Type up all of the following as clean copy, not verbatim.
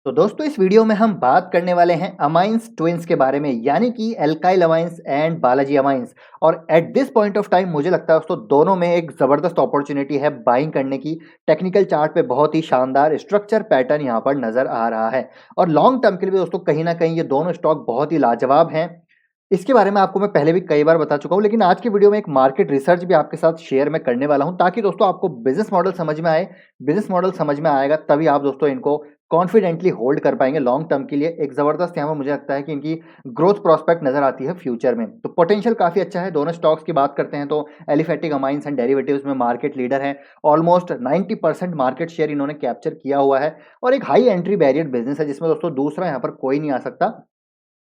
तो दोस्तों इस वीडियो में हम बात करने वाले हैं अमाइंस ट्विन्स के बारे में यानी कि alkyl amines and Balaji amines. और at this point of time मुझे लगता है दोस्तों दोनों में एक जबरदस्त अपॉर्चुनिटी है बाइंग करने की। टेक्निकल चार्ट पे बहुत ही शानदार स्ट्रक्चर पैटर्न यहाँ पर नजर आ रहा है और लॉन्ग टर्म के लिए भी दोस्तों कहीं ना कहीं ये दोनों स्टॉक बहुत ही लाजवाब हैं। इसके बारे में आपको मैं पहले भी कई बार बता चुका हूँ, लेकिन आज की वीडियो में एक मार्केट रिसर्च भी आपके साथ शेयर मैं करने वाला हूँ ताकि दोस्तों आपको बिजनेस मॉडल समझ में आए। बिजनेस मॉडल समझ में आएगा तभी आप दोस्तों इनको कॉन्फिडेंटली होल्ड कर पाएंगे लॉन्ग टर्म के लिए। एक जबरदस्त यहाँ पर मुझे लगता है कि इनकी ग्रोथ प्रोस्पेक्ट नजर आती है फ्यूचर में, तो पोटेंशियल काफी अच्छा है। दोनों स्टॉक्स की बात करते हैं तो एलिफेटिक अमाइंस एंड डेरिवेटिव्स में मार्केट लीडर है। ऑलमोस्ट 90% मार्केट शेयर इन्होंने कैप्चर किया हुआ है और एक हाई एंट्री बैरियर बिजनेस है जिसमें दोस्तों दूसरा यहाँ पर कोई नहीं आ सकता।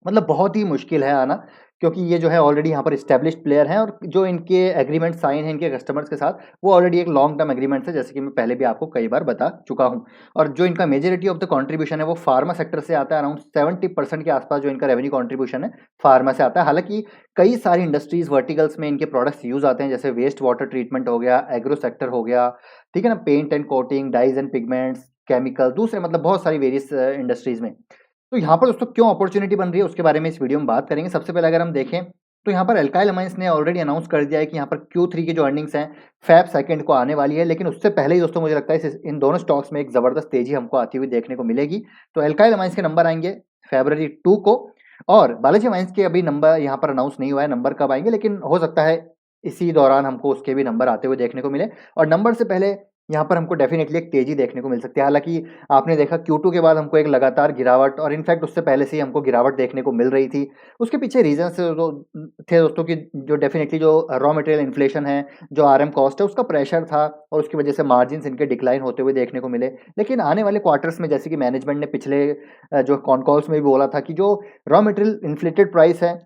मतलब बहुत ही मुश्किल है आना, क्योंकि ये जो है ऑलरेडी यहाँ पर एस्टेब्लिश्ड प्लेयर हैं और जो इनके एग्रीमेंट साइन है इनके कस्टमर्स के साथ वो ऑलरेडी एक लॉन्ग टर्म एग्रीमेंट है, जैसे कि मैं पहले भी आपको कई बार बता चुका हूँ। और जो इनका मेजोरिटी ऑफ द कंट्रीब्यूशन है वो फार्मा सेक्टर से आता है। अराउंड 70% के आसपास जो इनका रेवेन्यू कंट्रीब्यूशन है फार्मा से आता है। हालांकि कई सारी इंडस्ट्रीज वर्टिकल्स में इनके प्रोडक्ट्स यूज आते हैं, जैसे वेस्ट वाटर ट्रीटमेंट हो गया, एग्रो सेक्टर हो गया, ठीक है ना, paint and coating, dies and pigments, chemical, दूसरे मतलब बहुत सारी वेरियस इंडस्ट्रीज में। तो यहाँ पर दोस्तों क्यों अपॉर्चुनिटी बन रही है उसके बारे में इस वीडियो में बात करेंगे। सबसे पहले अगर हम देखें तो यहाँ पर एल्काइल अमाइंस ने ऑलरेडी अनाउंस कर दिया है कि यहाँ पर Q3 की जो अर्निंग्स हैं फैब सेकंड को आने वाली है, लेकिन उससे पहले ही दोस्तों मुझे लगता है इन दोनों स्टॉक्स में एक जबरदस्त तेजी हमको आती हुई देखने को मिलेगी। तो एल्काइल अमाइंस के नंबर आएंगे February 2 को और बालाजी अमाइंस के अभी नंबर यहाँ पर अनाउंस नहीं हुआ है, नंबर कब आएंगे, लेकिन हो सकता है इसी दौरान हमको उसके भी नंबर आते हुए देखने को मिले। और नंबर से पहले यहाँ पर हमको डेफिनेटली एक तेजी देखने को मिल सकती है। हालांकि आपने देखा Q2 के बाद हमको एक लगातार गिरावट और इनफैक्ट उससे पहले से ही हमको गिरावट देखने को मिल रही थी। उसके पीछे रीजंस थे दोस्तों कि जो डेफिनेटली जो रॉ मटेरियल इन्फ्लेशन है, जो RM कॉस्ट है, उसका प्रेशर था और उसकी वजह से मार्जिन्स इनके डिक्लाइन होते हुए देखने को मिले। लेकिन आने वाले क्वार्टर्स में जैसे कि मैनेजमेंट ने पिछले जो कॉन कॉल्स में भी बोला था कि जो रॉ मटेरियल इन्फ्लेटेड प्राइस है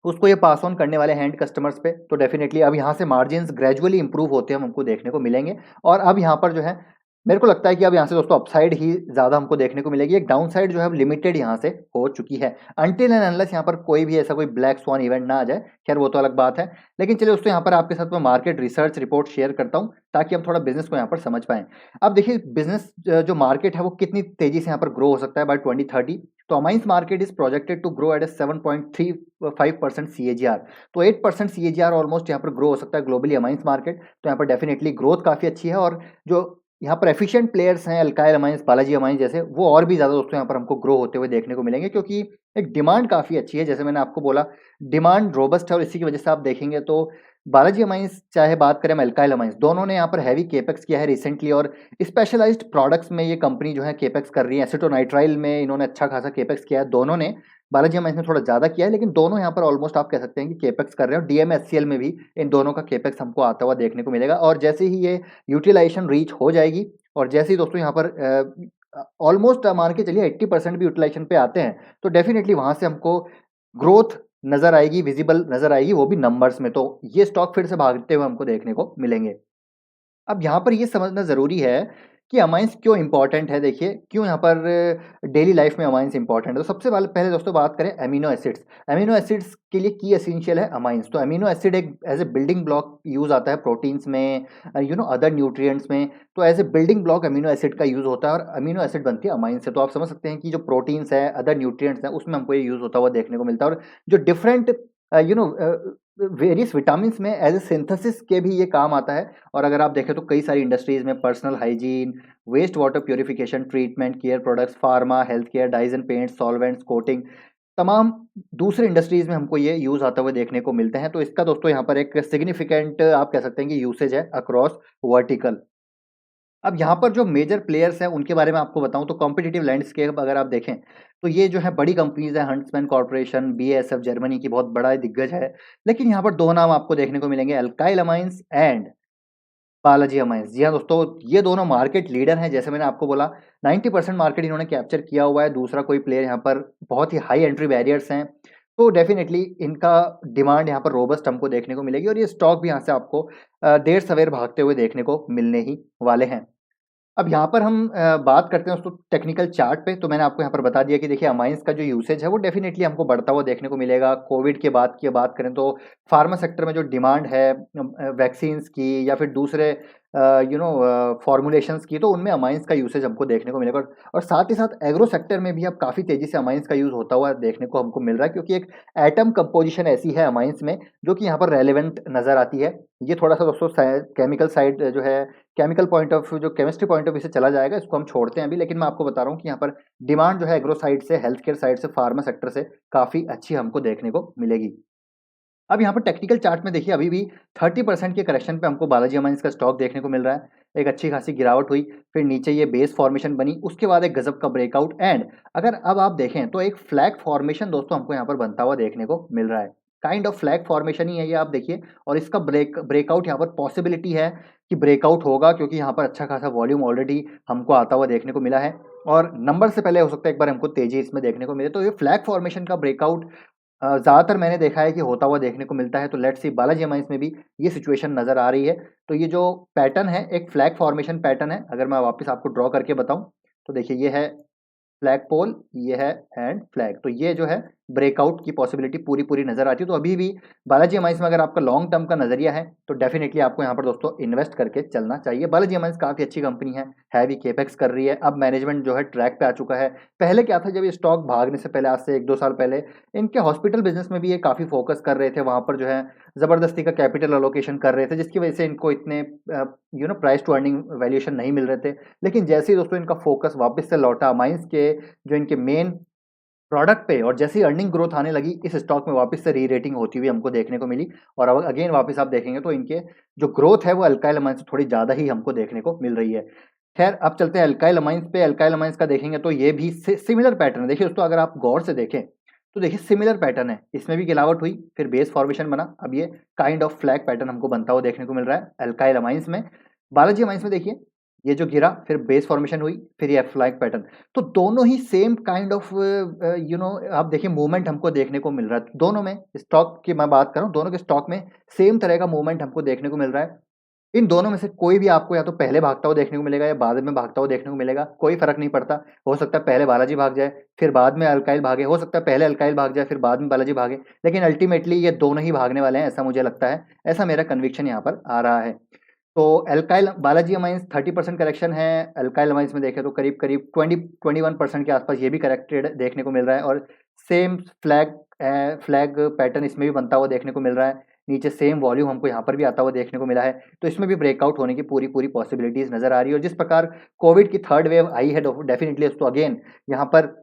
उसको ये पास ऑन करने वाले हैंड कस्टमर्स पे, तो डेफिनेटली अब यहाँ से मार्जिन्स ग्रेजुअली इंप्रूव होते हैं हमको देखने को मिलेंगे। और अब यहाँ पर जो है मेरे को लगता है कि अब यहाँ से दोस्तों अपसाइड ही ज़्यादा हमको देखने को मिलेगी। एक डाउन साइड जो है लिमिटेड यहाँ से हो चुकी है, अनटिल एंड अनलेस यहाँ पर कोई भी ऐसा कोई ब्लैक स्वान इवेंट ना आ जाए। खैर वो तो अलग बात है, लेकिन चलिए दोस्तों यहाँ पर आपके साथ मैं मार्केट रिसर्च रिपोर्ट शेयर करता हूँ ताकि हम थोड़ा बिजनेस को यहाँ पर समझ पाएं। अब देखिए बिजनेस जो मार्केट है वो कितनी तेजी से यहाँ पर ग्रो हो सकता है बाय 2030। तो amines market is projected to grow at A 7.35% CAGR। तो 8% CAGR ऑलमोस्ट यहाँ पर ग्रो हो सकता है ग्लोबली अमाइंस मार्केट। तो यहाँ पर डेफिनेटली ग्रोथ काफ़ी अच्छी है और जो यहाँ पर एफिशिएंट प्लेयर्स हैं अल्काइल अमाइंस, बालाजी अमाइंस जैसे, वो और भी ज़्यादा दोस्तों यहाँ पर हमको ग्रो होते हुए देखने को मिलेंगे, क्योंकि एक डिमांड काफ़ी अच्छी है। जैसे मैंने आपको बोला डिमांड रोबस्ट है और इसी की वजह से आप देखेंगे तो बालाजी अमाइंस चाहे बात करें हम अल्काइल अमाइंस, दोनों ने यहाँ पर हैवी केपेक्स किया है रिसेंटली और स्पेशलाइज्ड प्रोडक्ट्स में ये कंपनी जो है केपेक्स कर रही है। एसीटोनाइट्राइल में इन्होंने अच्छा खासा केपेक्स किया है दोनों ने। बालाजी अमाइंस ने थोड़ा ज़्यादा किया है, लेकिन दोनों यहाँ पर ऑलमोस्ट आप कह सकते हैं कि केपेक्स कर रहे हैं और DMSCL में भी इन दोनों का केपेक्स हमको आता हुआ देखने को मिलेगा। और जैसे ही ये यूटिलाइजेशन रीच हो जाएगी और जैसे ही दोस्तों यहाँ पर ऑलमोस्ट मान के चलिए 80% भी यूटिलाइजेशन पे आते हैं, तो डेफिनेटली वहाँ से हमको ग्रोथ नज़र आएगी, विजिबल नज़र आएगी, वो भी नंबर्स में। तो ये स्टॉक फिर से भागते हुए हमको देखने को मिलेंगे। अब यहाँ पर ये समझना ज़रूरी है कि अमाइंस क्यों इंपॉर्टेंट है। देखिए क्यों यहाँ पर डेली लाइफ में अमाइंस इंपॉर्टेंट है। तो सबसे पहले दोस्तों बात करें अमीनो एसिड्स। अमीनो एसिड्स के लिए की एसेंशियल है अमाइंस। तो अमीनो एसिड एक as a building block use आता है प्रोटीन्स में, अदर न्यूट्रिएंट्स में। तो as a building block amino acid का यूज़ होता है और अमीनो एसिड बनती है अमाइंस से। तो आप समझ सकते हैं कि जो प्रोटीन्स है, अदर न्यूट्रिएंट्स हैं, उसमें हमको ये यूज़ होता हुआ देखने को मिलता है। और जो डिफरेंट वेरियस विटामिन्स में एज ए सिंथेसिस के भी ये काम आता है। और अगर आप देखें तो कई सारी इंडस्ट्रीज में personal hygiene, waste water purification, treatment, care products, pharma, health care, dies and paints, solvents, coating, तमाम दूसरे इंडस्ट्रीज में हमको ये यूज आता हुआ देखने को मिलते हैं। तो इसका दोस्तों यहाँ पर एक सिग्निफिकेंट आप कह सकते हैं कि यूसेज है अक्रॉस वर्टिकल। अब यहाँ पर जो मेजर प्लेयर्स हैं उनके बारे में आपको बताऊं तो कॉम्पिटिटिव लैंडस्केप अगर आप देखें तो ये जो है बड़ी कंपनीज है, हंट्समैन कॉर्पोरेशन, BASF जर्मनी की बहुत बड़ा दिग्गज है। लेकिन यहाँ पर दो नाम आपको देखने को मिलेंगे, alkyl amines and Balaji amines. जी हाँ दोस्तों, ये दोनों मार्केट लीडर हैं। जैसे मैंने आपको बोला 90% मार्केट इन्होंने कैप्चर किया हुआ है, दूसरा कोई प्लेयर यहाँ पर, बहुत ही हाई एंट्री बैरियर्स हैं। तो डेफिनेटली इनका डिमांड यहाँ पर रोबस्ट हमको देखने को मिलेगी और ये स्टॉक भी यहाँ से आपको देर सवेर भागते हुए देखने को मिलने ही वाले हैं। अब यहाँ पर हम बात करते हैं दोस्तों टेक्निकल चार्ट पे। तो मैंने आपको यहाँ पर बता दिया कि देखिए अमाइंस का जो यूसेज है वो डेफिनेटली हमको बढ़ता हुआ देखने को मिलेगा। कोविड के बाद की बात करें तो फार्मा सेक्टर में जो डिमांड है वैक्सीन्स की या फिर दूसरे फॉर्मुलेशंस की, तो उनमें अमाइंस का यूसेज हमको देखने को मिलेगा। और साथ ही साथ एग्रो सेक्टर में भी अब काफ़ी तेज़ी से अमाइंस का यूज़ होता हुआ देखने को हमको मिल रहा है, क्योंकि एक एटम कंपोजिशन ऐसी है अमाइंस में जो कि यहाँ पर रेलेवेंट नज़र आती है। ये थोड़ा-सा दोस्तों केमिकल साइड जो है, केमिकल पॉइंट ऑफ व्यू, जो केमिस्ट्री पॉइंट ऑफ व्यू से चला जाएगा, इसको हम छोड़ते हैं अभी। लेकिन मैं आपको बता रहा हूँ कि यहाँ पर डिमांड जो है एग्रो साइड से, हेल्थ केयर साइड से, फार्मा सेक्टर से काफ़ी अच्छी हमको देखने को मिलेगी। अब यहाँ पर टेक्निकल चार्ट में देखिए, अभी भी 30% के करेक्शन पे हमको बालाजी अमाइंस का स्टॉक देखने को मिल रहा है। एक अच्छी खासी गिरावट हुई, फिर नीचे ये बेस फॉर्मेशन बनी, उसके बाद एक गजब का ब्रेकआउट, एंड अगर अब आप देखें तो एक फ्लैग फॉर्मेशन दोस्तों हमको यहाँ पर बनता हुआ देखने को मिल रहा है। काइंड ऑफ फ्लैग फॉर्मेशन ही है ये, आप देखिए। और इसका ब्रेकआउट यहाँ पर पॉसिबिलिटी है कि ब्रेकआउट होगा, क्योंकि यहाँ पर अच्छा खासा वॉल्यूम ऑलरेडी हमको आता हुआ देखने को मिला है, और नंबर से पहले हो सकता है एक बार हमको तेजी इसमें देखने को मिले। तो ये फ्लैग फॉर्मेशन का ब्रेकआउट ज़्यादातर मैंने देखा है कि होता हुआ देखने को मिलता है। तो लेट्स सी बालाजी अमाइंस में भी ये सिचुएशन नज़र आ रही है। तो ये जो पैटर्न है, एक फ्लैग फॉर्मेशन पैटर्न है। अगर मैं वापस आपको ड्रॉ करके बताऊँ, तो देखिए ये है फ्लैग पोल, ये है एंड फ्लैग। तो ये जो है ब्रेकआउट की पॉसिबिलिटी पूरी नज़र आती है। तो अभी भी बालाजी अमाइंस में अगर आपका लॉन्ग टर्म का नज़रिया है, तो डेफिनेटली आपको यहाँ पर दोस्तों इन्वेस्ट करके चलना चाहिए। बालाजी अमाइंस काफ़ी अच्छी कंपनी है, हैवी केपेक्स कर रही है। अब मैनेजमेंट जो है ट्रैक पे आ चुका है। पहले क्या था, जब ये स्टॉक भागने से पहले, आज से 1-2 साल पहले, इनके हॉस्पिटल बिजनेस में भी ये काफ़ी फोकस कर रहे थे। वहाँ पर जो है ज़बरदस्ती का कैपिटल एलोकेशन कर रहे थे, जिसकी वजह से इनको इतने प्राइस टू अर्निंग वैल्यूएशन नहीं मिल रहे थे। लेकिन जैसे ही दोस्तों इनका फोकस वापस से लौटा माइंस के जो इनके मेन प्रोडक्ट पे, और जैसे ही अर्निंग ग्रोथ आने लगी, इस स्टॉक में वापस से री रेटिंग होती हुई हमको देखने को मिली। और अब अगेन वापस आप देखेंगे तो इनके जो ग्रोथ है वो अल्काइल अमाइंस से थोड़ी ज़्यादा ही हमको देखने को मिल रही है। खैर, अब चलते हैं अल्काइल अमाइंस पे। अल्काइल अमाइंस का देखेंगे तो ये भी सिमिलर पैटर्न है। देखिए दोस्तों, अगर आप गौर से देखें तो देखिए सिमिलर पैटर्न है। इसमें भी गिरावट हुई, फिर बेस फॉर्मेशन बना, अब ये काइंड ऑफ फ्लैग पैटर्न हमको बनता हुआ देखने को मिल रहा है अल्काइल अमाइंस में। बालाजी अमाइंस में देखिए, ये जो गिरा, फिर बेस फॉर्मेशन हुई, फिर ये फ्लैग पैटर्न। तो दोनों ही सेम काइंड ऑफ आप देखिए मूवमेंट हमको देखने को मिल रहा है। दोनों में स्टॉक की मैं बात कर रहा हूँ, दोनों के स्टॉक में सेम तरह का मूवमेंट हमको देखने को मिल रहा है। इन दोनों में से कोई भी आपको या तो पहले भागता हुआ देखने को मिलेगा या बाद में भागता हुआ देखने को मिलेगा, कोई फ़र्क नहीं पड़ता। हो सकता है पहले बालाजी भाग जाए, फिर बाद में अल्काइल भागे, हो सकता है पहले अल्काइल भाग जाए, फिर बाद में बालाजी भागे, लेकिन अल्टीमेटली ये दोनों ही भागने वाले हैं, ऐसा मुझे लगता है। ऐसा मेरा कन्विक्शन यहाँ पर आ रहा है। तो अल्काइल बालाजी अमाइंस 30% करेक्शन है, अल्काइल अमाइंस में देखें तो करीब-करीब 20-21% के आसपास ये भी करेक्टेड देखने को मिल रहा है, और सेम फ्लैग पैटर्न इसमें भी बनता हुआ देखने को मिल रहा है। नीचे सेम वॉल्यूम हमको यहाँ पर भी आता हुआ देखने को मिला है। तो इसमें भी ब्रेकआउट होने की पूरी पॉसिबिलिटीज़ नज़र आ रही है। और जिस प्रकार कोविड की थर्ड वेव आई है, डेफिनिटली तो अगेन यहाँ पर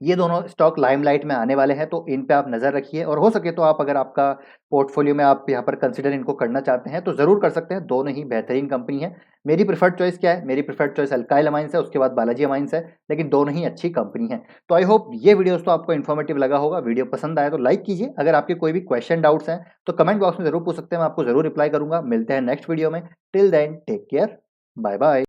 ये दोनों स्टॉक लाइमलाइट में आने वाले हैं, तो इन पे आप नज़र रखिए। और हो सके तो आप, अगर आपका पोर्टफोलियो में आप यहाँ पर कंसिडर इनको करना चाहते हैं, तो ज़रूर कर सकते हैं। दोनों ही बेहतरीन कंपनी है। मेरी प्रेफर्ड चॉइस क्या है? मेरी प्रेफर्ड चॉइस अल्काइल अमाइंस है, उसके बाद बालाजी अमाइंस है, लेकिन दोनों ही अच्छी कंपनी है। तो आई होप ये वीडियो दोस्तों आपको इन्फॉर्मेटिव लगा होगा। वीडियो पसंद आया तो लाइक कीजिए। अगर आपके कोई भी क्वेश्चन, डाउट्स हैं, तो कमेंट बॉक्स में ज़रूर पूछ सकते हैं, मैं आपको ज़रूर रिप्लाई करूँगा। मिलते हैं नेक्स्ट वीडियो में। Till then take care, bye bye.